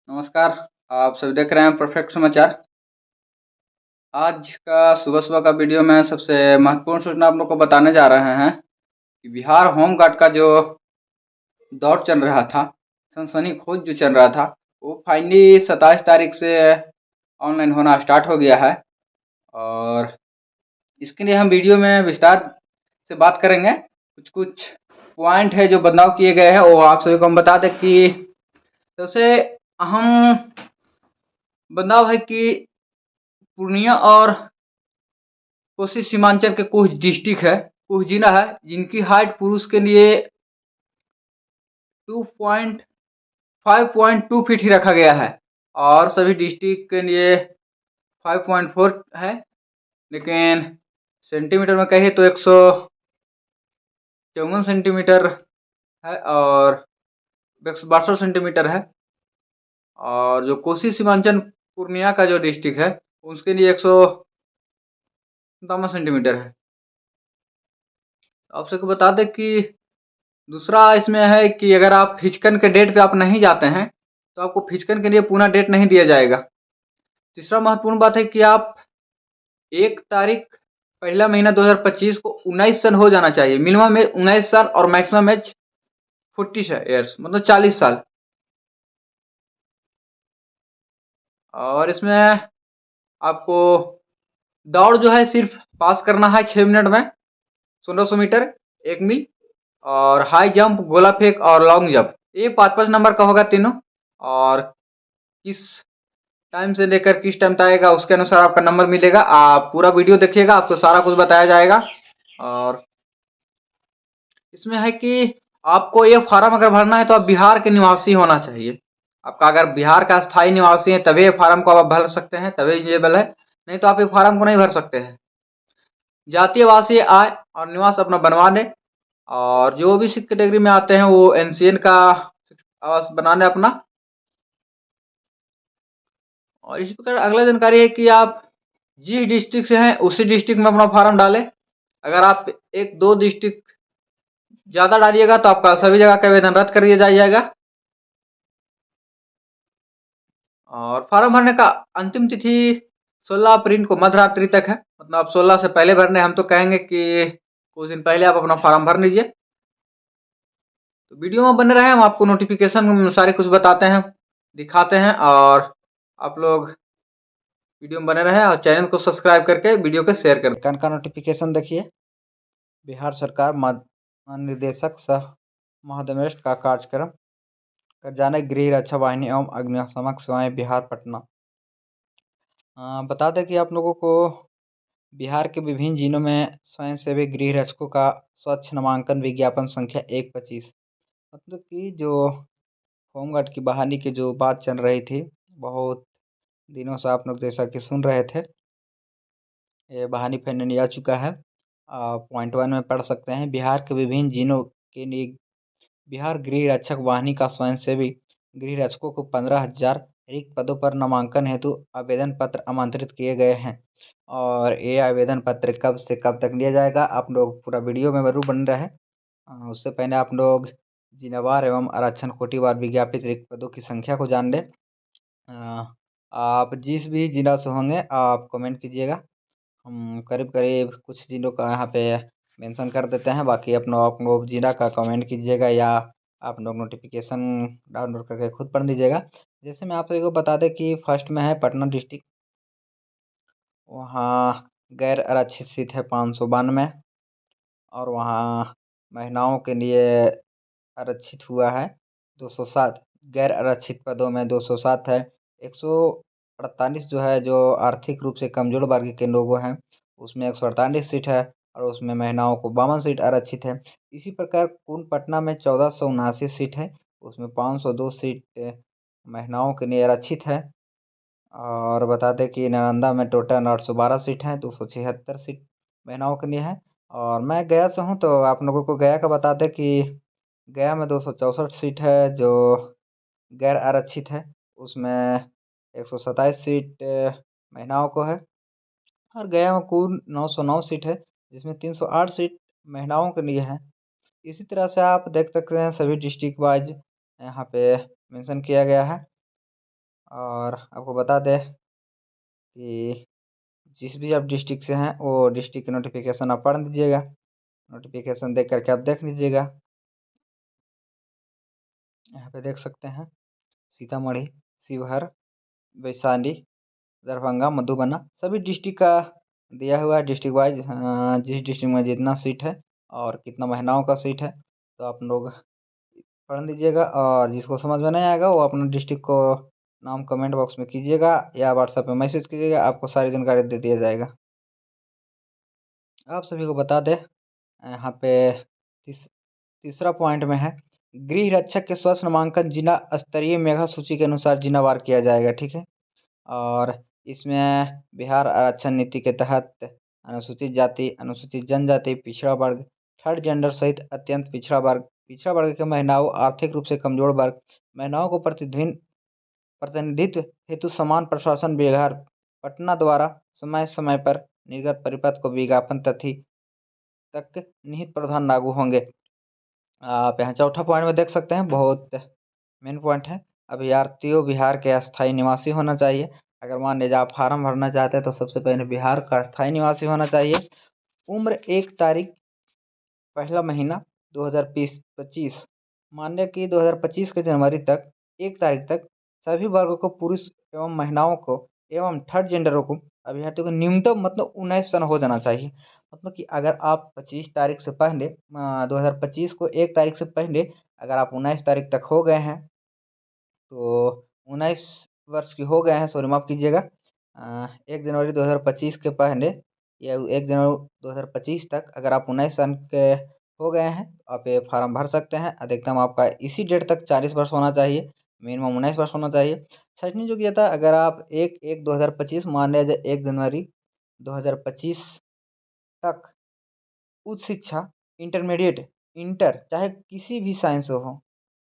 नमस्कार। आप सभी देख रहे हैं परफेक्ट समाचार। आज का सुबह-सुबह का वीडियो में सबसे महत्वपूर्ण सूचना आप लोग को बताने जा रहे हैं कि बिहार होम गार्ड का जो दौर चल रहा था, सनसनीखेज जो चल रहा था, वो फाइनली 27 तारीख से ऑनलाइन होना स्टार्ट हो गया है। और इसके लिए हम वीडियो में विस्तार से बात करेंगे। कुछ-कुछ पॉइंट है जो बदलाव किए गए हैं, वो आप सभी को हम बता दें कि सबसे अहम बदलाव है कि पूर्णिया और कोसी सीमांचल के कुछ डिस्ट्रिक्ट है, कुछ जिला है जिनकी हाइट पुरुष के लिए 5.2 फीट ही रखा गया है और सभी डिस्ट्रिक्ट के लिए 5.4 है। लेकिन सेंटीमीटर में कहे तो 154 सेंटीमीटर है और 162 सेंटीमीटर है। और जो कोसी सीमांचल पूर्णिया का जो डिस्ट्रिक्ट है उसके लिए 157 सेंटीमीटर है। आप सबको बता दें कि दूसरा इसमें है कि अगर आप हिचकन के डेट पे आप नहीं जाते हैं तो आपको हिचकन के लिए पूरा डेट नहीं दिया जाएगा। तीसरा महत्वपूर्ण बात है कि आप 1 तारीख पहला महीना 2025 को 19 सन हो जाना चाहिए। मिनिमम एज 19 साल और मैक्सिमम एज 40 ईयर्स, मतलब 40 साल। और इसमें आपको दौड़ जो है सिर्फ पास करना है 6 मिनट में, 1600 मीटर, 1 मील। और हाई जंप, गोला फेंक और लॉन्ग जंप, ये 5-5 नंबर का होगा तीनों। और किस टाइम से लेकर किस टाइम तक आएगा उसके अनुसार आपका नंबर मिलेगा। आप पूरा वीडियो देखिएगा, आपको सारा कुछ बताया जाएगा। और इसमें है कि आपको ये फार्म अगर भरना है तो आप बिहार के निवासी होना चाहिए। आपका अगर बिहार का स्थायी निवासी है तभी ये फार्म को आप भर सकते हैं, तभी एलिजिबल है, नहीं तो आप ये फार्म को नहीं भर सकते हैं। जातीय, आवासीय, आय और निवास अपना बनवा लें। और जो भी सिख कैटेगरी में आते हैं वो एनसीएन का आवास बना लें अपना। और इसी प्रकार अगला जानकारी है कि आप जिस डिस्ट्रिक्ट से हैं उसी डिस्ट्रिक्ट में अपना फार्म डालें। अगर आप 1-2 डिस्ट्रिक्ट ज़्यादा डालिएगा तो आपका सभी जगह का आवेदन रद्द कर दिया जाएगा। और फार्म भरने का अंतिम तिथि 16 अप्रैल को मध्यरात्रि तक है, मतलब आप 16 से पहले भरने, हम तो कहेंगे कि कुछ दिन पहले आप अपना फार्म भर लीजिए। तो वीडियो में बने रहे, हम आपको नोटिफिकेशन सारे कुछ बताते हैं, दिखाते हैं। और आप लोग वीडियो में बने रहे और चैनल को सब्सक्राइब करके वीडियो को शेयर करें। कन का नोटिफिकेशन देखिए। बिहार सरकार महानिदेशक सह महानिदेश का कार्यक्रम कर जाने गृह रक्षा वाहिनी एवं अग्निशमन सेवाएं बिहार पटना। बता दें कि आप लोगों को बिहार के विभिन्न जिलों में स्वयंसेवी गृह रक्षकों का स्वच्छ नामांकन विज्ञापन संख्या 125, मतलब कि जो होमगार्ड की बहाली की जो बात चल रही थी, बहुत दिनों से आप लोग जैसा कि सुन रहे थे, ये बहाली फाइनली आ चुका है। पॉइंट 1 में पढ़ सकते हैं, बिहार के विभिन्न जिलों के लिए बिहार गृह रक्षक वाहिनी का स्वयंसेवी गृह रक्षकों को 15,000 रिक्त पदों पर नामांकन हेतु आवेदन पत्र आमंत्रित किए गए हैं। और ये आवेदन पत्र कब से कब तक लिया जाएगा, आप लोग पूरा वीडियो में जरूर बन रहे। उससे पहले आप लोग जिलावार एवं आरक्षण कोटिवार विज्ञापित रिक्त पदों की संख्या को जान लें। आप जिस भी जिला से होंगे आप कमेंट कीजिएगा, हम करीब करीब कुछ जिलों का यहाँ पे मेंशन कर देते हैं, बाकी अपना आप लोग जिला का कमेंट कीजिएगा या आप लोग नोटिफिकेशन डाउनलोड करके खुद पढ़ लीजिएगा। जैसे मैं आप लोगों को बता दें कि फर्स्ट में है पटना डिस्ट्रिक्ट, वहाँ गैर आरक्षित सीट है 592। और वहाँ महिलाओं के लिए आरक्षित हुआ है 207, गैर आरक्षित पदों में 207 है। 148 जो है जो आर्थिक रूप से कमजोर वर्ग के लोगों हैं उसमें 148 सीट है और उसमें महिलाओं को 52 सीट आरक्षित है। इसी प्रकार कुल पटना में 1479 सीट है, उसमें 502 सीट महिलाओं के लिए आरक्षित है। और बता दें कि नालंदा में टोटल 812 सीट हैं, 276 सीट महिलाओं के लिए है। और मैं गया से हूँ तो आप लोगों को गया का बता दें कि गया में 264 सीट है जो गैर आरक्षित है, उसमें 127 सीट महिलाओं को है। और गया में कुल 909 सीट है जिसमें 308 सीट महिलाओं के लिए है। इसी तरह से आप देख सकते हैं सभी डिस्ट्रिक्ट वाइज यहाँ पे मेंशन किया गया है। और आपको बता दें कि जिस भी आप डिस्ट्रिक्ट से हैं वो डिस्ट्रिक्ट की नोटिफिकेशन आप पढ़ लीजिएगा। नोटिफिकेशन देख करके आप देख लीजिएगा। यहाँ पे देख सकते हैं सीतामढ़ी, शिवहर, वैशाली, दरभंगा, मधुबना सभी डिस्ट्रिक्ट का दिया हुआ है डिस्ट्रिक्ट वाइज, जिस डिस्ट्रिक्ट में जितना सीट है और कितना महिलाओं का सीट है। तो आप लोग पढ़ लीजिएगा और जिसको समझ में नहीं आएगा वो अपना डिस्ट्रिक्ट को नाम कमेंट बॉक्स में कीजिएगा या व्हाट्सएप पे मैसेज कीजिएगा, आपको सारी जानकारी दे दिया जाएगा। आप सभी को बता दें यहाँ पे तीसरा पॉइंट में है, गृह रक्षक के स्वच्छ नामांकन जिला स्तरीय मेगा सूची के अनुसार जिलावार किया जाएगा। ठीक है। और इसमें बिहार आरक्षण नीति के तहत अनुसूचित जाति, अनुसूचित जनजाति, पिछड़ा वर्ग, थर्ड जेंडर सहित अत्यंत पिछड़ा वर्ग के महिलाओं, आर्थिक रूप से कमजोर वर्ग, महिलाओं को प्रतिनिधित्व हेतु समान प्रशासन विभाग पटना द्वारा समय समय पर निर्गत परिपत्र को विज्ञापन तिथि तक निहित प्रावधान लागू होंगे। आप यहाँ चौथा पॉइंट में देख सकते हैं, बहुत मेन पॉइंट है, अभ्यर्थियों बिहार के अस्थायी निवासी होना चाहिए। अगर मान लीजिए आप फार्म भरना चाहते हैं तो सबसे पहले बिहार का अस्थायी निवासी होना चाहिए। उम्र 1 तारीख पहला महीना 2025, मान्य कि 2025 के जनवरी तक 1 तारीख तक सभी वर्गों को, पुरुष एवं महिलाओं को एवं थर्ड जेंडरों को, अभ्यर्थियों को न्यूनतम मतलब 19 सन हो जाना चाहिए। मतलब कि अगर आप 25 तारीख से पहले 2025 को 1 तारीख से पहले अगर आप 19 तारीख तक हो गए हैं तो 19 वर्ष की हो गए हैं, सॉरी माफ़ कीजिएगा, 1 जनवरी 2025 के पहले या 1 जनवरी 2025 तक अगर आप 19 सन के हो गए हैं तो आप ये फार्म भर सकते हैं। अधिकतम आपका इसी डेट तक 40 वर्ष होना चाहिए, मिनिमम 19 वर्ष होना चाहिए। शैक्षणिक योग्यता, अगर आप 1/1/2025 मान लिया जाए 1 जनवरी 2025 तक उच्च शिक्षा, इंटरमीडिएट, इंटर, चाहे किसी भी साइंस से हो,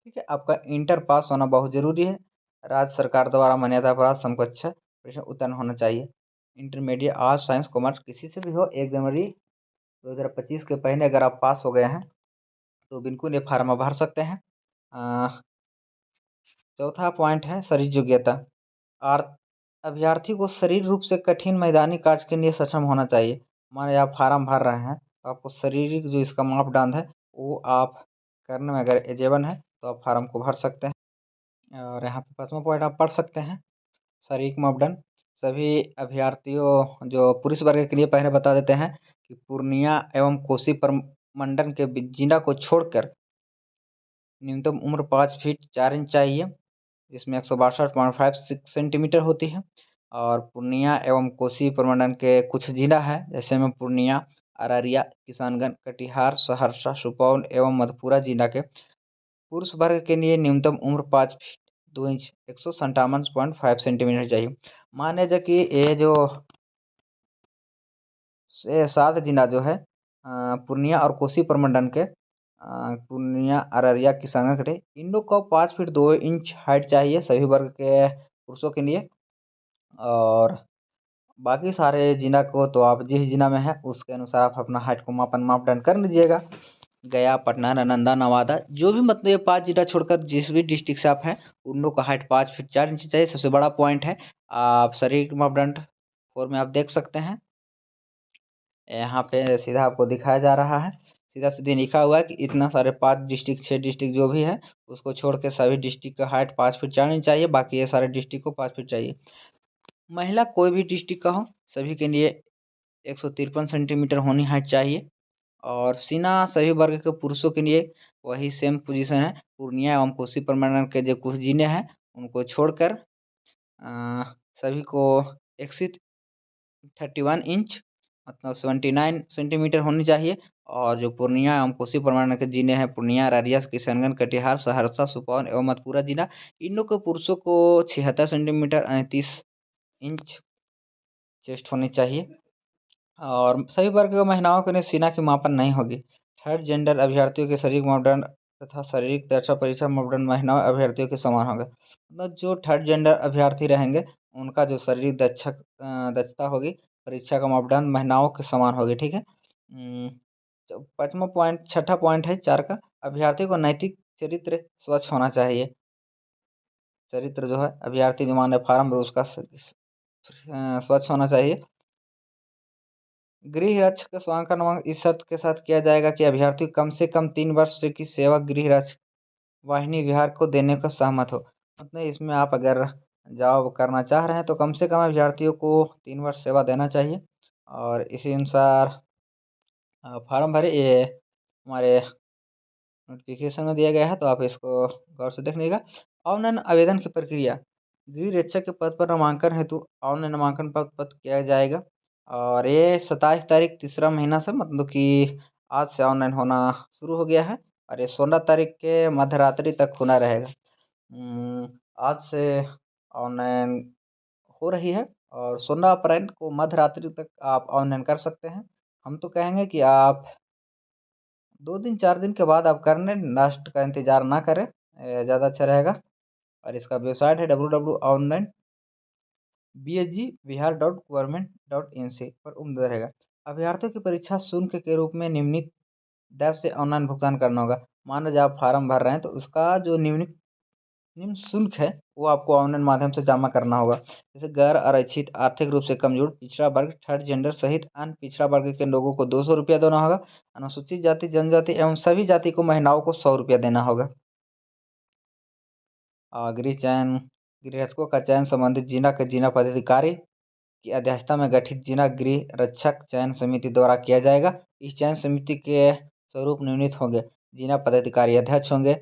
ठीक है, आपका इंटर पास होना बहुत ज़रूरी है। राज्य सरकार द्वारा मान्यता प्राप्त समकक्ष परीक्षा उत्तीर्ण होना चाहिए। इंटरमीडिएट, आर्ट्स, साइंस, कॉमर्स किसी से भी हो, 1 जनवरी 2025 के पहले अगर आप पास हो गए हैं तो बिल्कुल ये फार्म भर सकते हैं। चौथा पॉइंट है शरीर योग्यता। आर अभ्यर्थी को शरीर रूप से कठिन मैदानी कार्य के लिए सक्षम होना चाहिए। मान लीजिए आप फार्म भर रहे हैं तो आपको शारीरिक जो इसका मापदंड है वो आप करने में अगर एजेबल है तो आप फार्म को भर सकते हैं। और यहाँ पे 5वां पॉइंट आप पढ़ सकते हैं, शारीरिक मापदंड। सभी अभ्यर्थियों जो पुरुष वर्ग के लिए पहले बता देते हैं कि पूर्णिया एवं कोसी प्रमंडल के जिला को छोड़कर न्यूनतम उम्र 5 फीट 4 इंच चाहिए, जिसमें 162.56 सेंटीमीटर होती है। और पूर्णिया एवं कोसी प्रमंडल के कुछ जिला है जैसे में पूर्णिया, अररिया, किशनगंज, कटिहार, सहरसा, सुपौल एवं मधेपुरा जिला के पुरुष वर्ग के लिए न्यूनतम उम्र 5 फीट 2 इंच 157.5 सेंटीमीटर चाहिए। मान लीजिए कि ये जो 7 जिला जो है पूर्णिया और कोसी प्रमंडल के, पूर्णिया, अररिया, किशनगंज कटे, इन लोग को 5 फीट 2 इंच हाइट चाहिए सभी वर्ग के पुरुषों के लिए। और बाकी सारे जिला को तो आप जिस जिला में है उसके अनुसार आप अपना हाइट को मापदंड कर लीजिएगा। गया, पटना, नालंदा, नवादा, जो भी मतलब ये 5 जिला छोड़कर जिस भी डिस्ट्रिक्ट से आप हैं उन लोग का हाइट 5 फीट 4 इंच चाहिए। सबसे बड़ा पॉइंट है, आप शारीरिक मापदंड 4 में आप देख सकते हैं, यहाँ पे सीधा आपको दिखाया जा रहा है, सीधा सीधी लिखा हुआ है कि इतना सारे 5 डिस्ट्रिक्ट 6 डिस्ट्रिक्ट जो भी है उसको छोड़ के सभी डिस्ट्रिक्ट का हाइट 5 फीट 4 इंच चाहिए, बाकी ये सारे डिस्ट्रिक्ट को 5 फीट चाहिए। महिला कोई भी डिस्ट्रिक्ट का हो सभी के लिए 153 सेंटीमीटर होनी हाइट चाहिए। और सीना सभी वर्ग के पुरुषों के लिए वही सेम पोजीशन है, पूर्णिया एवं कोसी प्रमंडल के जो कुछ जिले हैं उनको छोड़कर सभी को एक्सिट 31 इंच मतलब 79 सेंटीमीटर होनी चाहिए। और जो पूर्णिया एवं कोसी प्रमंडल के जिले हैं पूर्णिया, अररिया, किशनगंज, कटिहार, सहरसा, सुपौल एवं मधेपुरा जिला, इन लोग के पुरुषों को 76 सेंटीमीटर 38 इंच चेस्ट होनी चाहिए। और सभी वर्ग की महिलाओं के लिए सीना की मापन नहीं होगी। थर्ड जेंडर अभ्यर्थियों के शारीरिक मापदंड तथा शारीरिक दक्षता परीक्षा मापदंड महिला अभ्यर्थियों के समान होगा। मतलब जो थर्ड जेंडर अभ्यर्थी रहेंगे उनका जो शारीरिक दक्षता होगी, परीक्षा का मापदंड महिलाओं के समान होगी। ठीक है। 5वां पॉइंट, छठा पॉइंट है 4 का, अभ्यर्थी को नैतिक चरित्र स्वच्छ होना चाहिए। चरित्र जो है अभ्यर्थी जो मान्य फार्म भरे उसका स्वच्छ होना चाहिए। गृह रक्षक का स्वांकन नामांकन इस शर्त के साथ किया जाएगा कि अभ्यर्थी कम से कम 3 वर्ष की सेवा गृह रक्षक वाहिनी विहार को देने को सहमत हो। मतलब इसमें आप अगर जॉब करना चाह रहे हैं तो कम से कम अभ्यर्थियों को 3 वर्ष सेवा देना चाहिए। और इसी अनुसार फार्म भरे, ये हमारे नोटिफिकेशन में दिया गया है, तो आप इसको गौर से देख लीजिएगा। ऑनलाइन आवेदन की प्रक्रिया, गृह रक्षक के पद पर नामांकन हेतु ऑनलाइन नामांकन पत्र किया जाएगा। और ये 27 तारीख तीसरा महीना से, मतलब कि आज से ऑनलाइन होना शुरू हो गया है और ये 16 तारीख के मध्य रात्रि तक होना रहेगा। आज से ऑनलाइन हो रही है और 16 अप्रैल को मध्य रात्रि तक आप ऑनलाइन कर सकते हैं। हम तो कहेंगे कि आप 2 दिन 4 दिन के बाद आप करने, लास्ट का इंतज़ार ना करें, ज़्यादा अच्छा रहेगा। और इसका वेबसाइट है www.bsgbihar.government.in पर उम्मीद रहेगा। अभ्यर्थियों की परीक्षा शुल्क के रूप में निम्नलिखित दर से ऑनलाइन भुगतान करना होगा। मान लीजिए आप फार्म भर रहे हैं तो उसका जो निम्न शुल्क है वो आपको ऑनलाइन माध्यम से जमा करना होगा। जैसे गैर आरक्षित, आर्थिक रूप से कमजोर, पिछड़ा वर्ग, थर्ड जेंडर सहित अन्य पिछड़ा वर्ग के लोगों को 200 रुपया देना होगा। अनुसूचित जाति, जनजाति एवं सभी जाति को महिलाओं को 100 रुपया देना होगा। गृह रक्षकों का चयन संबंधित जिला के जिला पदाधिकारी की अध्यक्षता में गठित जिला गृह रक्षक चयन समिति द्वारा किया जाएगा। इस चयन समिति के स्वरूप निम्नलिखित होंगे। जिला पदाधिकारी अध्यक्ष होंगे,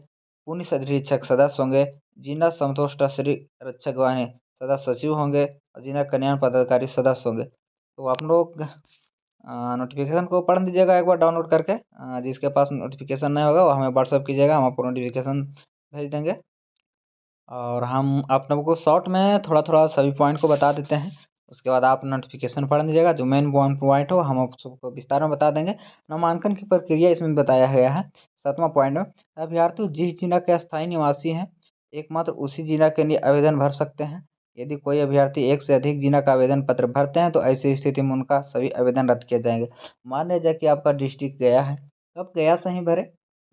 पुलिस अधीक्षक सदस्य होंगे, जिला समतोष्ट रक्षक वाहिनी सदस्य सचिव होंगे और जिला कल्याण पदाधिकारी सदस्य होंगे। तो आप लोग नोटिफिकेशन को पढ़ लीजिएगा एक बार डाउनलोड करके। जिसके पास नोटिफिकेशन नहीं होगा वो हमें व्हाट्सअप कीजिएगा, हम आपको नोटिफिकेशन भेज देंगे। और हम आप लोगों को शॉर्ट में थोड़ा थोड़ा सभी पॉइंट को बता देते हैं, उसके बाद आप नोटिफिकेशन पढ़ लीजिएगा। जो मेन पॉइंट हो हम आप सबको विस्तार में बता देंगे। नामांकन की प्रक्रिया इसमें बताया गया है 7वां पॉइंट में। अभ्यर्थी जिस जिला के अस्थायी निवासी हैं एकमात्र उसी जिला के लिए आवेदन भर सकते हैं। यदि कोई अभ्यर्थी एक से अधिक जिला का आवेदन पत्र भरते हैं तो ऐसी स्थिति में उनका सभी आवेदन रद्द किए जाएंगे। मान लीजिए कि आपका डिस्ट्रिक्ट गया है तो आप गया से ही भरे,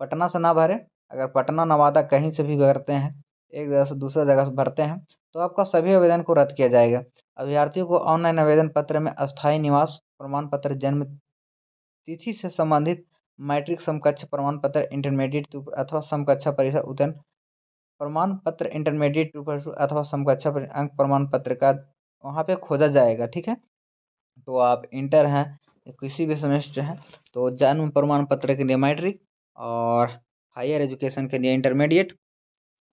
पटना से ना भरे। अगर पटना नवादा कहीं से भी भरते हैं, एक जगह से दूसरा जगह से भरते हैं, तो आपका सभी आवेदन को रद्द किया जाएगा। अभ्यर्थियों को ऑनलाइन आवेदन पत्र में अस्थायी निवास प्रमाण पत्र, जन्म तिथि से संबंधित मैट्रिक समकक्ष प्रमाण पत्र, इंटरमीडिएट अथवा समकक्षा परीक्षा उत्तीर्ण प्रमाण पत्र, इंटरमीडिएट अथवा समकक्षा अंक प्रमाण पत्र का वहाँ पे खोजा जाएगा। ठीक है, तो आप इंटर हैं किसी भी सेमेस्टर हैं तो जन्म प्रमाण पत्र के लिए मैट्रिक और हायर एजुकेशन के लिए इंटरमीडिएट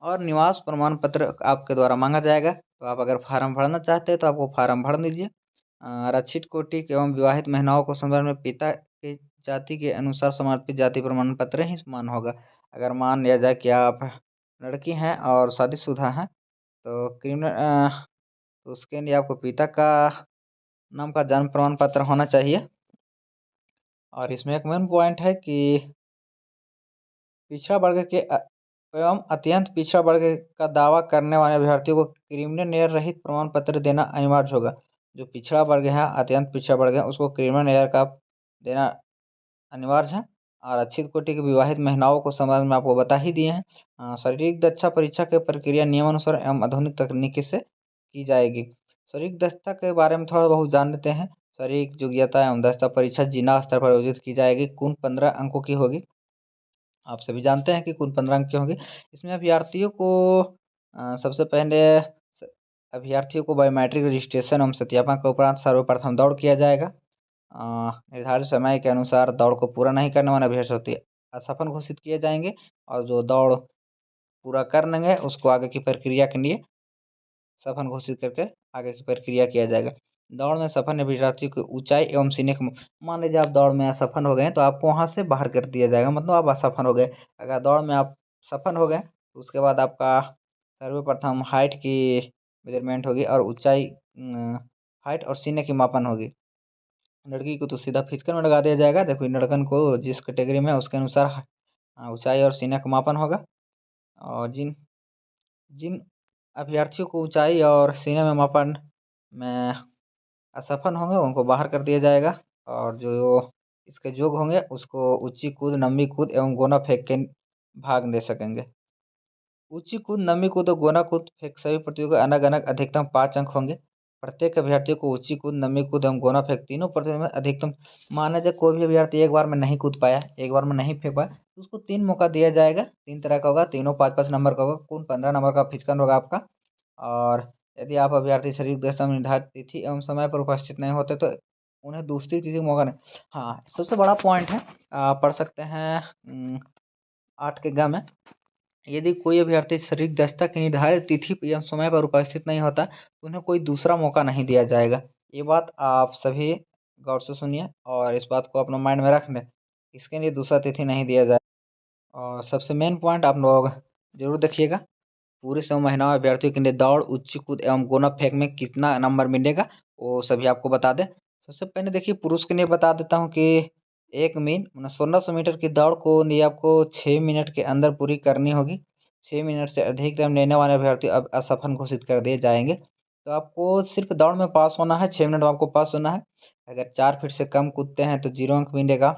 और निवास प्रमाण पत्र आपके द्वारा मांगा जाएगा। तो आप अगर फार्म भरना चाहते हैं तो आपको फार्म भर दीजिए। आरक्षित कोटि एवं विवाहित महिलाओं को संदर्भ में पिता की जाति के अनुसार समर्पित जाति प्रमाण पत्र ही समान होगा। अगर मान लिया जाए कि आप लड़की हैं और शादीशुदा हैं तो तो उसके लिए आपको पिता का नाम का जन्म प्रमाण पत्र होना चाहिए। और इसमें एक मेन पॉइंट है कि पिछड़ा वर्ग के एवं अत्यंत पिछड़ा वर्ग का दावा करने वाले अभ्यर्थियों को क्रिमिनल नेयर रहित प्रमाण पत्र देना अनिवार्य होगा। जो पिछड़ा वर्ग है, अत्यंत पिछड़ा वर्ग है, उसको क्रिमिनल नेयर का देना अनिवार्य है। आरक्षित कोटि की विवाहित महिलाओं को समाज में आपको बता ही दिए हैं। शारीरिक दक्षता परीक्षा की प्रक्रिया नियमानुसार एवं आधुनिक तकनीकी से की जाएगी। शारीरिक दक्षता के बारे में थोड़ा बहुत जान लेते हैं। शारीरिक योग्यता एवं दक्षता परीक्षा जिला स्तर पर आयोजित की जाएगी। कुल 15 अंकों की होगी। आप सभी जानते हैं कि कुल 15 अंक की होंगी। इसमें अभ्यर्थियों को सबसे पहले अभ्यर्थियों को बायोमेट्रिक रजिस्ट्रेशन एवं सत्यापन के उपरांत सर्वप्रथम दौड़ किया जाएगा। निर्धारित समय के अनुसार दौड़ को पूरा नहीं करने वाले अभ्यर्थी असफल घोषित किए जाएंगे और जो दौड़ पूरा कर लेंगे उसको आगे की प्रक्रिया के लिए सफल घोषित करके आगे की प्रक्रिया किया जाएगा। दौड़ में सफल अभ्यर्थी को ऊंचाई एवं सीने के, मान लीजिए आप दौड़ में असफल हो गए तो आपको वहां से बाहर कर दिया जाएगा, मतलब आप असफल हो गए। अगर दौड़ में आप सफल हो गए तो उसके बाद आपका सर्वप्रथम हाइट की मेजरमेंट होगी और ऊंचाई, हाइट और सीने की मापन होगी। लड़की को तो सीधा फिजिकल में लगा दिया जाएगा, देखो लड़कन को जिस कैटेगरी में है उसके अनुसार ऊंचाई और सीने का मापन होगा। और जिन जिन अभ्यर्थियों को ऊंचाई और सीने में मापन में असफल होंगे उनको बाहर कर दिया जाएगा। और जो इसके योग्य होंगे उसको ऊंची कूद, लंबी कूद एवं गोना फेंक के भाग ले सकेंगे। ऊंची कूद, नमी कूद और गोना कूद फेंक सभी प्रतियोगियों अलग अलग अधिकतम 5 अंक होंगे। प्रत्येक अभ्यर्थी को ऊंची कूद, नमी कूद एवं गोना फेंक तीनों प्रतियोगिता में अधिकतम, माना जाए कोई भी अभ्यर्थी एक बार में नहीं कूद पाया, एक बार में नहीं फेंक पाया, तो उसको 3 मौका दिया जाएगा। 3 तरह का होगा, तीनों 5-5 नंबर का होगा, कुल 15 नंबर का फिचकन होगा आपका। और यदि आप अभ्यर्थी शरीर दशा में निर्धारित तिथि एवं समय पर उपस्थित नहीं होते तो उन्हें दूसरी तिथि का मौका नहीं। हाँ, सबसे बड़ा पॉइंट है, पढ़ सकते हैं 8 के ग में, यदि कोई अभ्यर्थी शरीर दस्ता की निर्धारित तिथि या समय पर उपस्थित नहीं होता तो उन्हें कोई दूसरा मौका नहीं दिया जाएगा। ये बात आप सभी गौर से सुनिए और इस बात को अपने माइंड में रख लें, इसके लिए दूसरा तिथि नहीं दिया जाए। और सबसे मेन पॉइंट आप लोग जरूर देखिएगा, पूरे 100 महिला अभ्यर्थियों के लिए दौड़, ऊंची कूद एवं गोना फेंक में कितना नंबर मिलेगा वो सभी आपको बता दें। सबसे पहले देखिए, पुरुष के लिए बता देता हूँ कि 1 मील 1600 मीटर की दौड़ को ये आपको 6 मिनट के अंदर पूरी करनी होगी। 6 मिनट से अधिक टाइम लेने वाले अभ्यर्थी अब असफल घोषित कर दिए जाएंगे। तो आपको सिर्फ दौड़ में पास होना है, 6 मिनट में आपको पास होना है। अगर 4 फीट से कम कूदते हैं तो 0 अंक मिलेगा।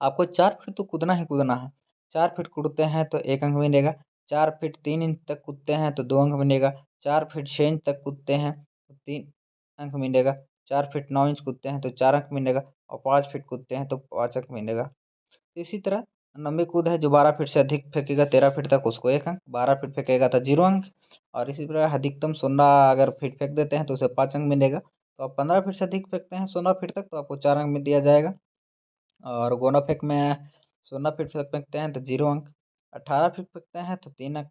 आपको 4 फीट तो कूदना ही कूदना है। 4 फीट कूदते हैं तो 1 अंक मिलेगा। 4 फीट 3 इंच तक कूदते हैं तो 2 अंक मिलेगा। 4 फीट 6 इंच तक कूदते हैं तो 3 अंक मिलेगा। 4 फीट 9 इंच कूदते हैं तो 4 अंक मिलेगा। और 5 फीट कूदते हैं तो 5 अंक मिलेगा। तो इसी तरह लंबी कूद है, जो 12 फीट से अधिक फेंकेगा 13 फीट तक, उसको 1 अंक, 12 फीट फेंकेगा तो 0 अंक। और इसी प्रकार अधिकतम 16 अगर फीट फेंक देते हैं तो उसे 5 अंक मिलेगा। तो आप 15 फीट से अधिक फेंकते हैं 16 फीट तक तो आपको 4 अंक में दिया जाएगा। और गोना फेंक में 16 फीट फेंकते हैं तो 0 अंक। 18 फीट फेंकते हैं तो 3 अंक।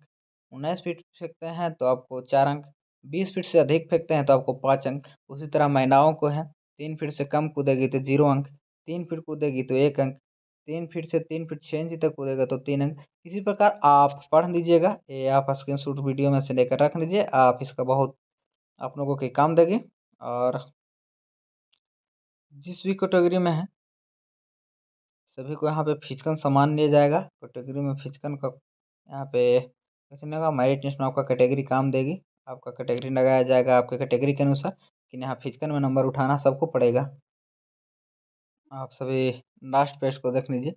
19 फीट फेंकते हैं तो आपको 4 अंक। 20 फीट से अधिक फेंकते हैं तो आपको 5 अंक। उसी तरह महिलाओं को है, 3 फीट से कम कूदेगी तो 0 अंक। 3 फीट कूदेगी तो 1 अंक। 3 फीट से 3 फीट 6 इंच तक कूदेगा तो 3 अंक। इसी प्रकार आप पढ़ लीजिएगा, ये आप स्क्रीनशॉट वीडियो में से लेकर रख लीजिए, आप इसका बहुत आप लोगों के काम देगी। और जिस भी कैटेगरी में है सभी को यहाँ पे फिजिकल सामान दिया जाएगा। कैटेगरी में फिजिकल का यहाँ पे कैसे नहीं होगा, मेरिट लिस्ट में आपका कैटेगरी काम देगी। आपका कैटेगरी लगाया जाएगा आपके कैटेगरी के अनुसार, लेकिन यहाँ फिजिकल में नंबर उठाना सबको पड़ेगा। आप सभी लास्ट पेज को देख लीजिए।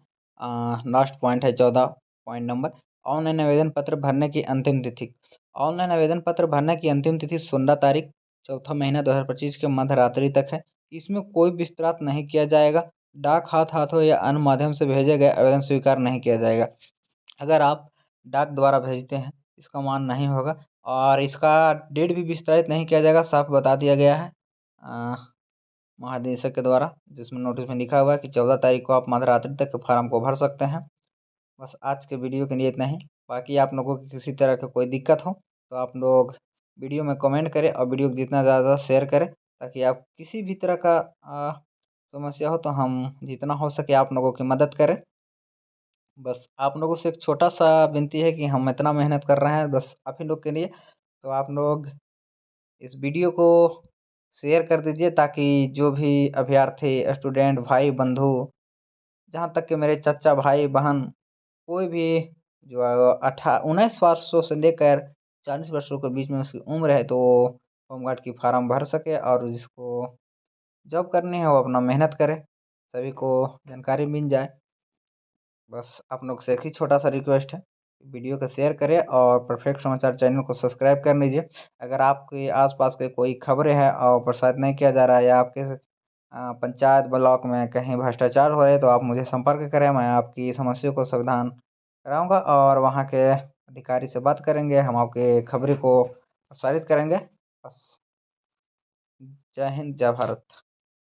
लास्ट पॉइंट है 14 पॉइंट नंबर, ऑनलाइन आवेदन पत्र भरने की अंतिम तिथि। ऑनलाइन आवेदन पत्र भरने की अंतिम तिथि 16 तारीख चौथा महीना 2025 के मध्य रात्रि तक है। इसमें कोई विस्तार नहीं किया जाएगा। डाक हाथों या अन्य माध्यम से भेजे गए आवेदन स्वीकार नहीं किया जाएगा। अगर आप डाक द्वारा भेजते हैं इसका मान नहीं होगा। और इसका डेट भी विस्तारित नहीं किया जाएगा, साफ बता दिया गया है महानिदेशक के द्वारा, जिसमें नोटिस में लिखा हुआ है कि 14 तारीख को आप मध्यरात्रि तक फॉर्म को भर सकते हैं। बस आज के वीडियो के लिए इतना ही। बाकी आप लोगों को किसी तरह का कोई दिक्कत हो तो आप लोग वीडियो में कमेंट करें और वीडियो को जितना ज़्यादा शेयर करें, ताकि आप किसी भी तरह का समस्या हो तो हम जितना हो सके आप लोगों की मदद करें। बस आप लोगों से एक छोटा सा विनती है कि हम इतना मेहनत कर रहे हैं बस आप ही लोग के लिए, तो आप लोग इस वीडियो को शेयर कर दीजिए, ताकि जो भी अभ्यर्थी, स्टूडेंट, भाई बंधु, जहाँ तक कि मेरे चाचा भाई बहन, कोई भी जो 19 वर्षों से लेकर 40 वर्षों के बीच में उसकी उम्र है, तो होमगार्ड की फार्म भर सके और जिसको जॉब करनी है वो अपना मेहनत करे, सभी को जानकारी मिल जाए। बस आप लोग से एक ही छोटा सा रिक्वेस्ट है, वीडियो को शेयर करें और परफेक्ट समाचार चैनल को सब्सक्राइब कर लीजिए। अगर आपके आसपास के कोई खबरें हैं और प्रसारित नहीं किया जा रहा है, या आपके पंचायत ब्लॉक में कहीं भ्रष्टाचार हो रहे हैं, तो आप मुझे संपर्क करें, मैं आपकी समस्या को समाधान कराऊंगा और वहाँ के अधिकारी से बात करेंगे, हम आपके खबरें को प्रसारित करेंगे। बस, जय हिंद, जय भारत।